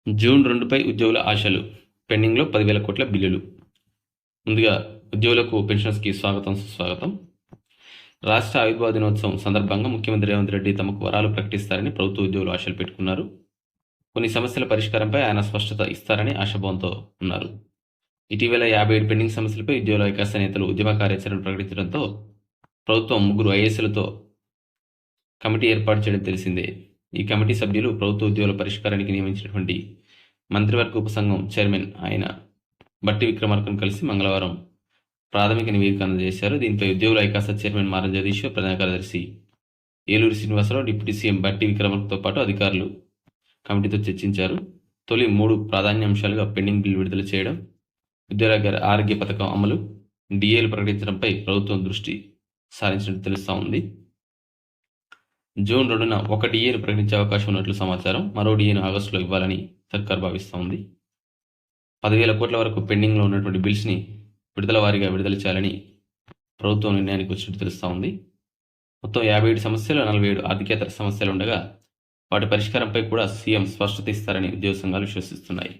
June 2పై ఉద్యోగుల ఆశలు. పెండింగ్లో 10,000 కోట్ల బిల్లులు. ముందుగా ఉద్యోగులకు, పెన్షనర్స్కి స్వాగతం, సుస్వాగతం. రాష్ట్ర ఆవిర్భావ దినోత్సవం సందర్భంగా ముఖ్యమంత్రి రేవంత్ రెడ్డి తమకు వరాలు ప్రకటిస్తారని ప్రభుత్వ ఉద్యోగులు ఆశలు పెట్టుకున్నారు. కొన్ని సమస్యల పరిష్కారంపై ఆయన స్పష్టత ఇస్తారని ఆశాభావంతో ఉన్నారు. ఇటీవల 57 పెండింగ్ సమస్యలపై ఉద్యోగుల ఐకాస నేతలు ఉద్యమ కార్యాచరణ ప్రకటించడంతో ప్రభుత్వం 3 ఐఏఎస్లతో కమిటీ ఏర్పాటు చేయడం తెలిసిందే. ఈ కమిటీ సభ్యులు ప్రభుత్వ ఉద్యోగుల పరిష్కారానికి నియమించినటువంటి మంత్రివర్గ ఉపసంఘం చైర్మన్ ఆయన బట్టి విక్రమార్కను కలిసి మంగళవారం ప్రాథమిక నివేదిక అందజేశారు. దీనిపై ఉద్యోగుల ఐకాస చైర్మన్ మారం జగదీశ్వర్, ప్రధాన కార్యదర్శి ఏలూరు శ్రీనివాసరావు, డిప్యూటీ సీఎం బట్టి విక్రమార్కతో పాటు అధికారులు కమిటీతో చర్చించారు. తొలి 3 ప్రాధాన్యాంశాలుగా పెండింగ్ బిల్లు విడుదల చేయడం, ఉద్యోగుల ఆరోగ్య పథకం అమలు, డిఏలు ప్రకటించడంపై ప్రభుత్వం దృష్టి సారించినట్టు తెలుస్తూ ఉంది. జూన్ 2న ఒక డిఏను ప్రకటించే అవకాశం ఉన్నట్లు సమాచారం. మరో డిఏను ఆగస్టులో ఇవ్వాలని సర్కార్ భావిస్తూ ఉంది. 10,000 కోట్ల వరకు పెండింగ్లో ఉన్నటువంటి బిల్స్ని విడుదల వారీగా విడుదల చేయాలని ప్రభుత్వం నిర్ణయానికి వచ్చినట్టు తెలుస్తూ ఉంది. మొత్తం 57 సమస్యలు, 47 ఆర్థికేతర సమస్యలు ఉండగా వాటి పరిష్కారంపై కూడా సీఎం స్పష్టత ఇస్తారని ఉద్యోగ సంఘాలు విశ్వసిస్తున్నాయి.